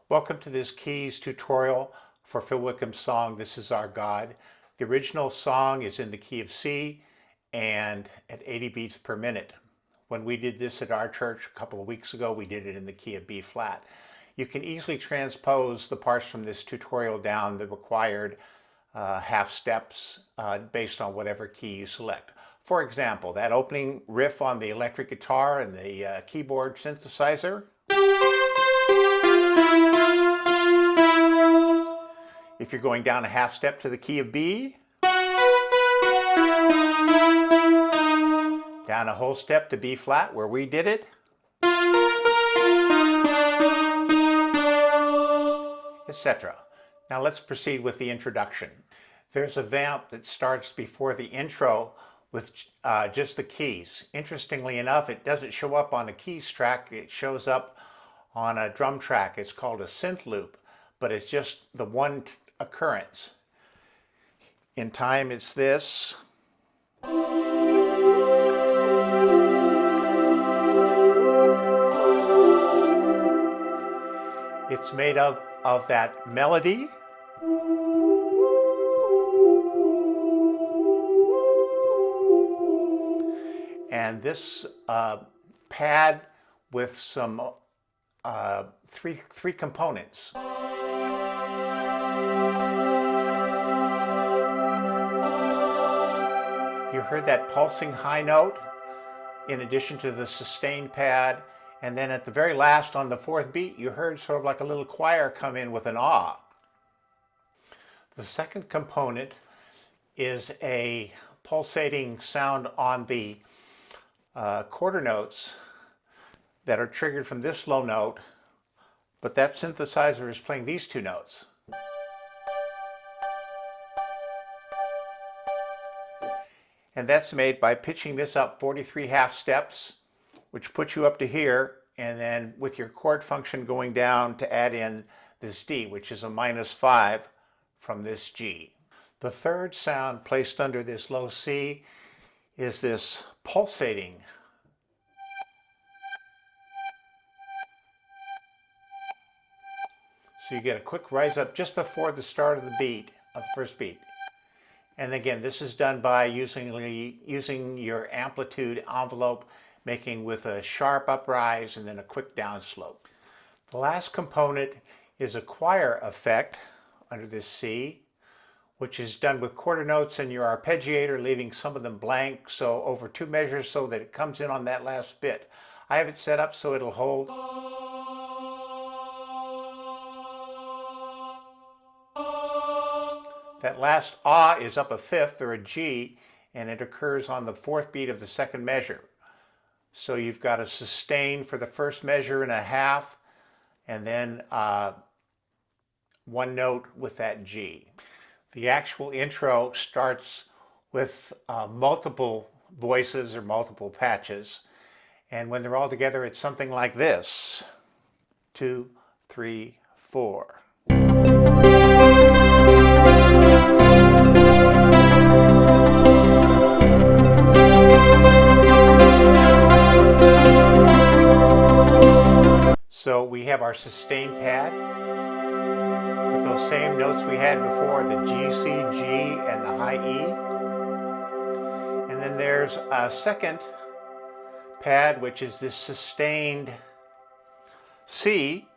Welcome to this keys tutorial for Phil Wickham's song, This Is Our God. The original song is in the key of C and at 80 beats per minute. When we did this at our church a couple of weeks ago, we did it in the key of B flat. You can easily transpose the parts from this tutorial down the required half steps based on whatever key you select. For example, that opening riff on the electric guitar and the keyboard synthesizer. If you're going down a half step to the key of B, down a whole step to B flat where we did it, etc. Now let's proceed with the introduction. There's a vamp that starts before the intro with just the keys. Interestingly enough, it doesn't show up on a keys track, it shows up on a drum track. It's called a synth loop, but it's just the one occurrence. In time it's this. It's made of that melody. And this pad with some three components. You heard that pulsing high note in addition to the sustained pad, and then at the very last on the fourth beat you heard sort of like a little choir come in with an ah. The second component is a pulsating sound on the quarter notes that are triggered from this low note, but that synthesizer is playing these two notes. And that's made by pitching this up 43 half steps, which puts you up to here, and then with your chord function going down to add in this D, which is a -5 from this G. The third sound placed under this low C is this pulsating. So you get a quick rise up just before the start of the beat, of the first beat. And again, this is done by using your amplitude envelope, making with a sharp uprise and then a quick downslope. The last component is a choir effect under this C, which is done with quarter notes and your arpeggiator, leaving some of them blank, so over 2 measures so that it comes in on that last bit. I have it set up so it'll hold. That last ah is up a fifth or a G, and it occurs on the fourth beat of the second measure. So you've got a sustain for the first measure and a half, and then one note with that G. The actual intro starts with multiple voices or multiple patches, and when they're all together it's something like this. 2, 3, 4. So we have our sustained pad with those same notes we had before, the G, C, G, and the high E. And then there's a second pad, which is this sustained C.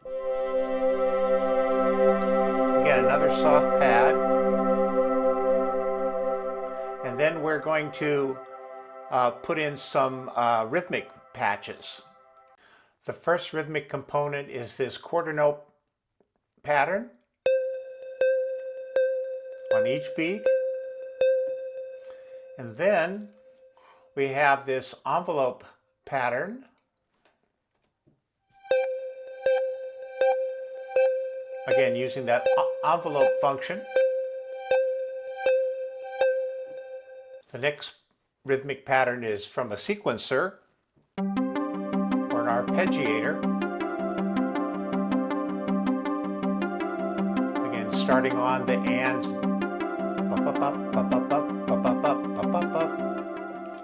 Again, another soft pad. And then we're going to put in some rhythmic patches. The first rhythmic component is this quarter note pattern on each beat. And then we have this envelope pattern. Again, using that envelope function. The next rhythmic pattern is from a sequencer or an arpeggiator. Again, starting on the ands.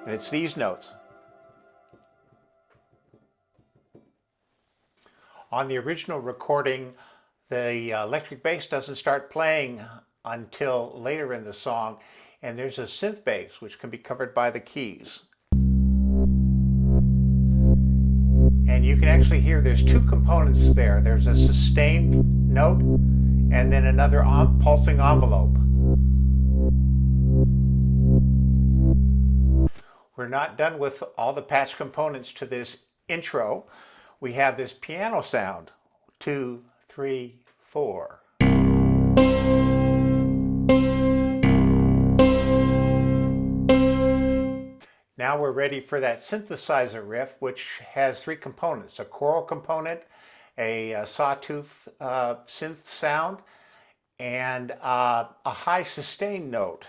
And it's these notes. On the original recording, The electric bass doesn't start playing until later in the song, and there's a synth bass which can be covered by the keys. And you can actually hear there's two components there. There's a sustained note and then another pulsing envelope. We're not done with all the patch components to this intro. We have this piano sound. 2, 3, 4. Now we're ready for that synthesizer riff, which has three components: a choral component, a sawtooth synth sound, and a high sustained note.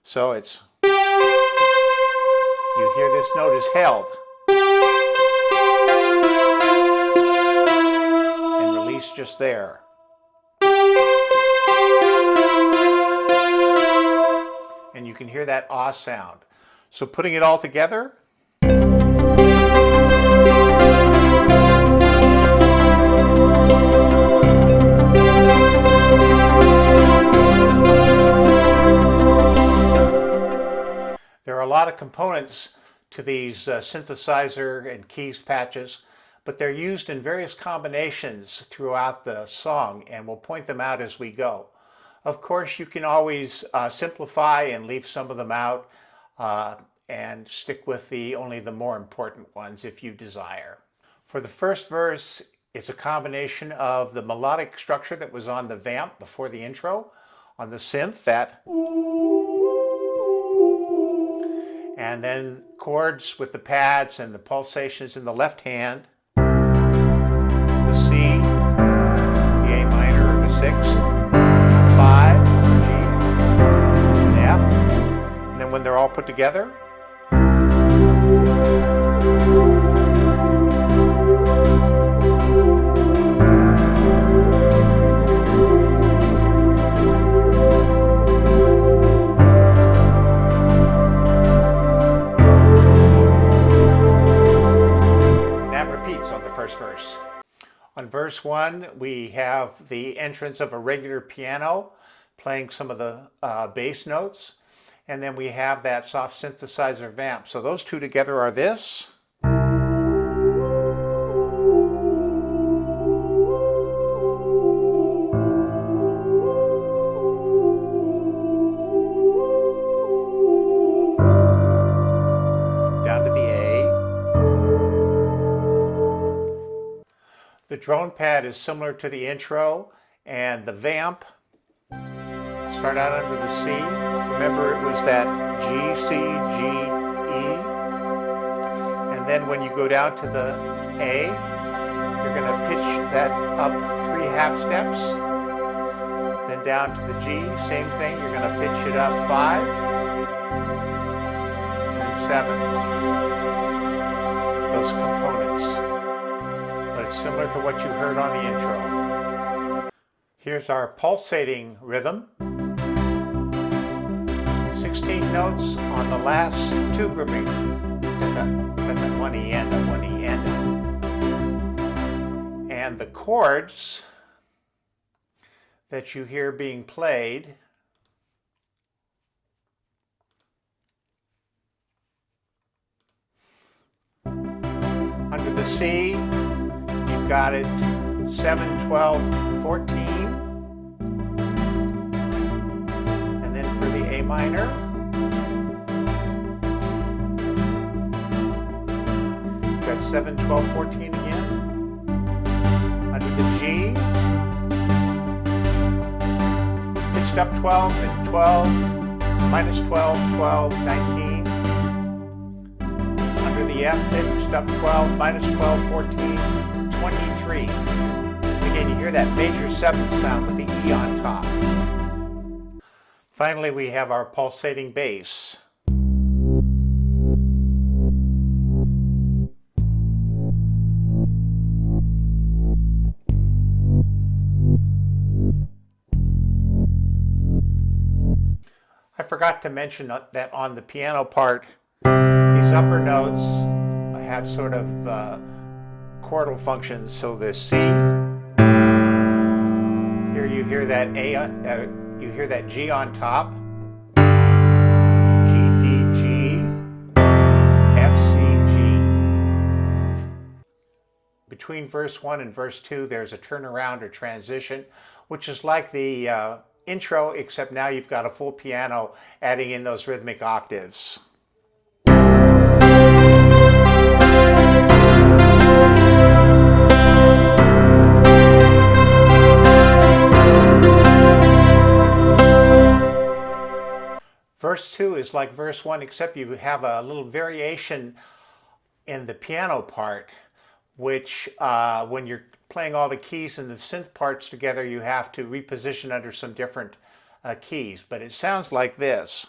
So it's, you hear this note is held and released just there. And you can hear that ah sound. So putting it all together, there are a lot of components to these synthesizer and keys patches, but they're used in various combinations throughout the song, and we'll point them out as we go. Of course, you can always simplify and leave some of them out and stick with only the more important ones if you desire. For the first verse, it's a combination of the melodic structure that was on the vamp before the intro, on the synth, that, and then chords with the pads and the pulsations in the left hand, the C, the A minor or the 6, 5, G, and F, and then when they're all put together, verse. On verse 1, we have the entrance of a regular piano playing some of the bass notes, and then we have that soft synthesizer vamp. So those two together are this. Down to the A. The drone pad is similar to the intro, and the vamp, start out under the C. Remember, it was that G, C, G, E. And then when you go down to the A, you're going to pitch that up 3 half steps. Then down to the G, same thing. You're going to pitch it up 5 and 7. Those components. But it's similar to what you heard on the intro. Here's our pulsating rhythm. 16 notes on the last 2 groupings. Got that 1 E end, that 1 E end. And the chords that you hear being played under the C, you've got it 7, 12, 14. And then for the A minor, you've got 7, 12, 14 again. Under the G, pitched up 12 and 12, minus 12, 12, 19. Under the F, pitched up 12, minus 12, 14, 23. Again, you hear that major 7th sound with the E on top. Finally, we have our pulsating bass. I forgot to mention that on the piano part, these upper notes have sort of chordal functions. So the C, you hear that you hear that G on top. G, D, G, F, C, G. Between verse 1 and verse 2, there's a turnaround or transition, which is like the intro, except now you've got a full piano adding in those rhythmic octaves. Verse 2 is like verse 1, except you have a little variation in the piano part, which when you're playing all the keys and the synth parts together, you have to reposition under some different keys. But it sounds like this.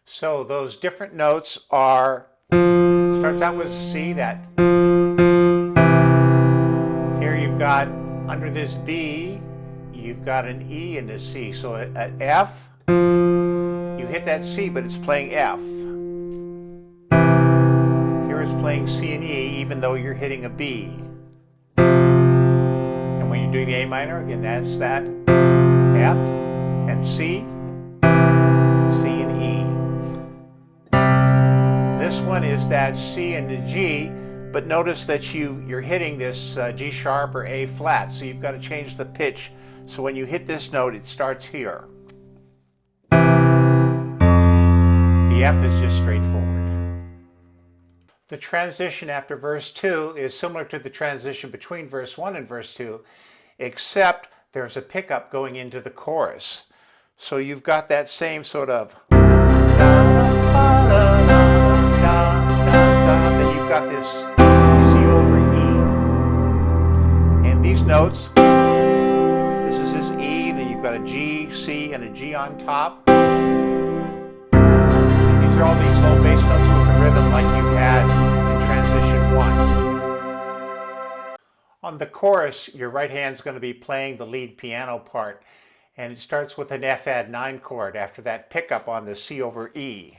So those different notes are, starts out with C, that. Here you've got, under this B, you've got an E and a C. So at F, you hit that C, but it's playing F. Here it's playing C and E, even though you're hitting a B. And when you're doing the A minor, again, that's that F and C, C and E. This one is that C and the G, but notice that you're hitting this G sharp or A flat, so you've got to change the pitch. So when you hit this note, it starts here. The F is just straightforward. The transition after verse 2 is similar to the transition between verse 1 and verse 2, except there's a pickup going into the chorus. So you've got that same sort of then you've got this C over E. And these notes, this is this E, then you've got a G, C, and a G on top. And these are all these low bass notes with the rhythm like you had in transition 1. On the chorus, your right hand's going to be playing the lead piano part. And it starts with an F add 9 chord after that pickup on the C over E.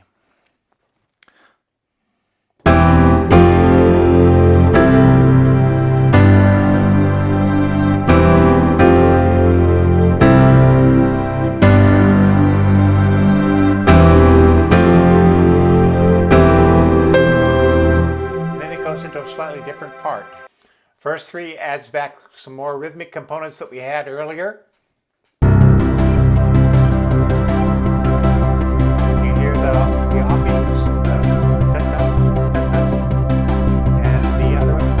Slightly different part. Verse 3 adds back some more rhythmic components that we had earlier. You hear the offbeats, and the other one.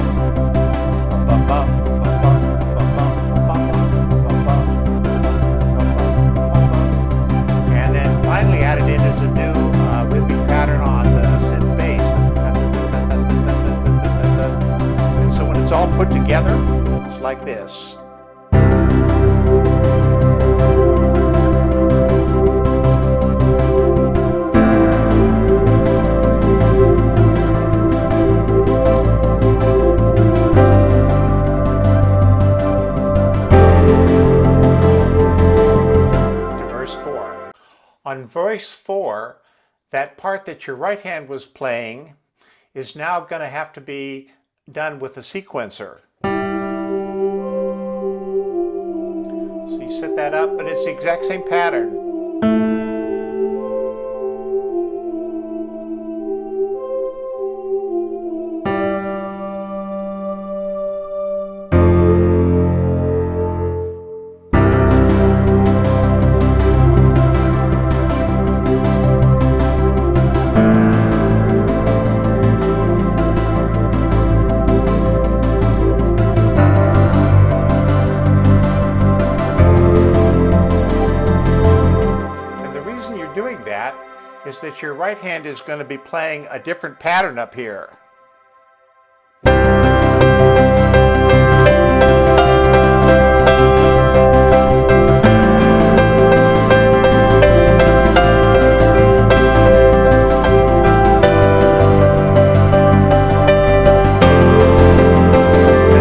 And then finally added in is a new rhythmic pattern on the synth bass. So when it's all put together, it's like this. To verse 4. On verse 4, that part that your right hand was playing is now going to have to be done with a sequencer. So you set that up, but it's the exact same pattern. Is that your right hand is going to be playing a different pattern up here. The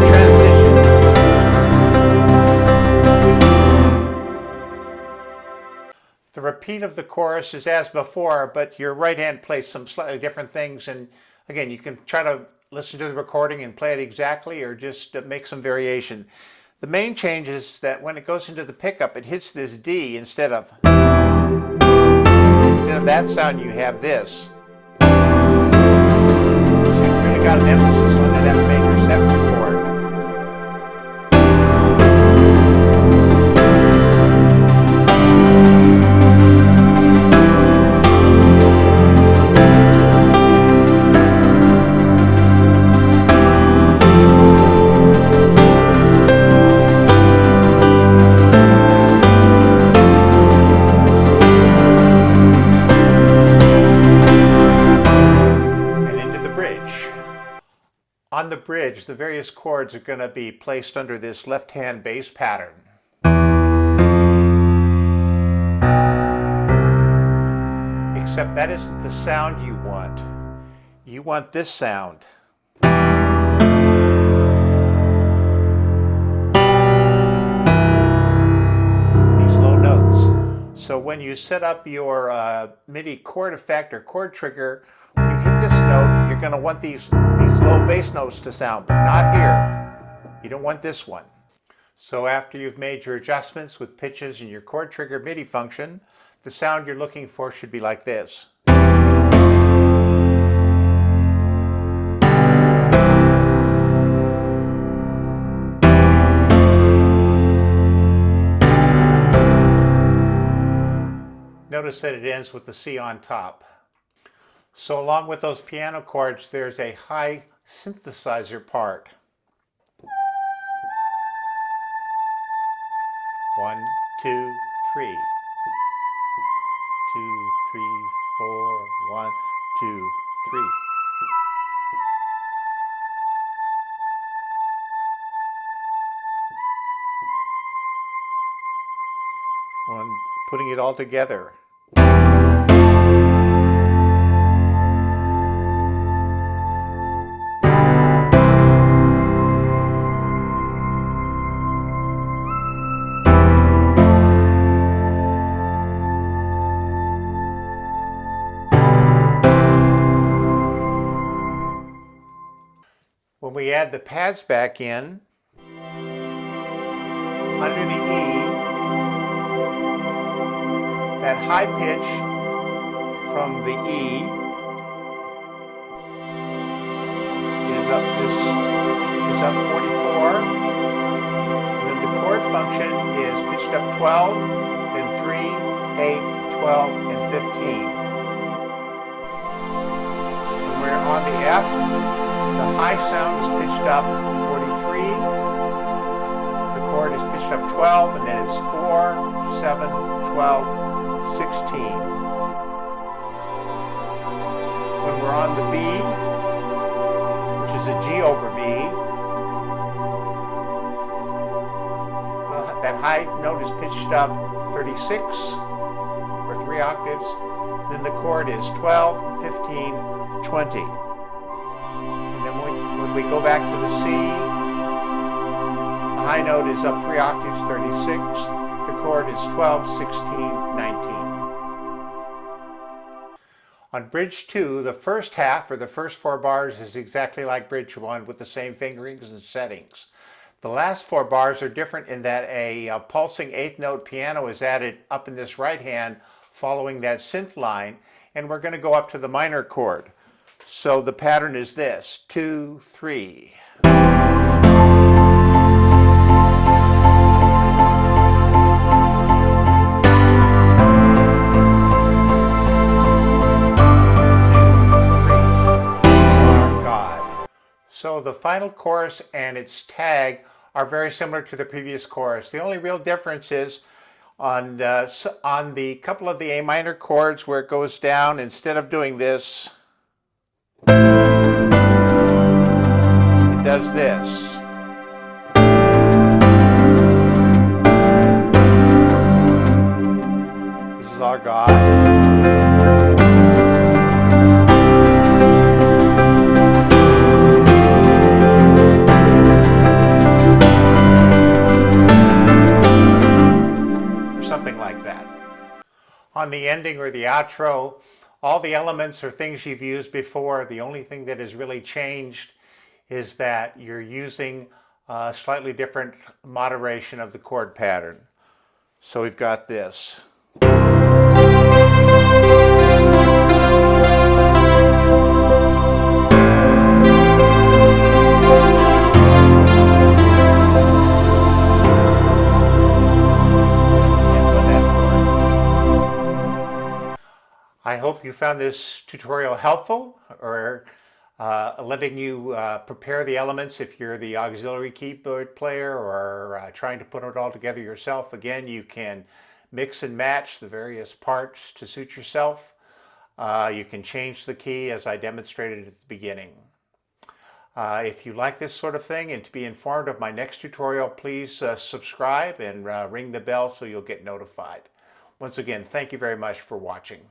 transition repeat of the chorus is as before, but your right hand plays some slightly different things. And again, you can try to listen to the recording and play it exactly, or just make some variation. The main change is that when it goes into the pickup, it hits this D instead of that sound. You have this. So you've really got an emphasis on that F major 7 chord. On the bridge, the various chords are going to be placed under this left-hand bass pattern. Except that isn't the sound you want. You want this sound. These low notes. So when you set up your MIDI chord effect or chord trigger, when you hit this note, you're going to want these low bass notes to sound, but not here. You don't want this one. So after you've made your adjustments with pitches and your chord trigger MIDI function, the sound you're looking for should be like this. Notice that it ends with the C on top. So along with those piano chords, there's a high synthesizer part. 1, 2, 3. 2, 3, 4. 1, 2, 3. Putting it all together. When we add the pads back in, under the E, that high pitch from the E is up 44. And then the chord function is pitched up 12, then 3, 8, 12, and 15. When we're on the F, the high sound is pitched up 43, the chord is pitched up 12, and then it's 4, 7, 12, 16. When we're on the B, which is a G over B, that high note is pitched up 36, or 3 octaves, then the chord is 12, 15, 20. When we go back to the C, the high note is up 3 octaves, 36. The chord is 12, 16, 19. On bridge 2, the first half, or the first 4 bars, is exactly like bridge 1 with the same fingerings and settings. The last 4 bars are different in that a pulsing 8th note piano is added up in this right hand following that synth line, and we're going to go up to the minor chord. So the pattern is this: 2, 3. So the final chorus and its tag are very similar to the previous chorus. The only real difference is on the couple of the A minor chords where it goes down, instead of doing this, it does this. This is our God. On on the ending or the outro, all the elements are things you've used before. The only thing that has really changed is that you're using a slightly different moderation of the chord pattern. So we've got this. I hope you found this tutorial helpful, or letting you prepare the elements if you're the auxiliary keyboard player, or trying to put it all together yourself. Again, you can mix and match the various parts to suit yourself. You can change the key as I demonstrated at the beginning. If you like this sort of thing and to be informed of my next tutorial, please subscribe and ring the bell so you'll get notified. Once again, thank you very much for watching.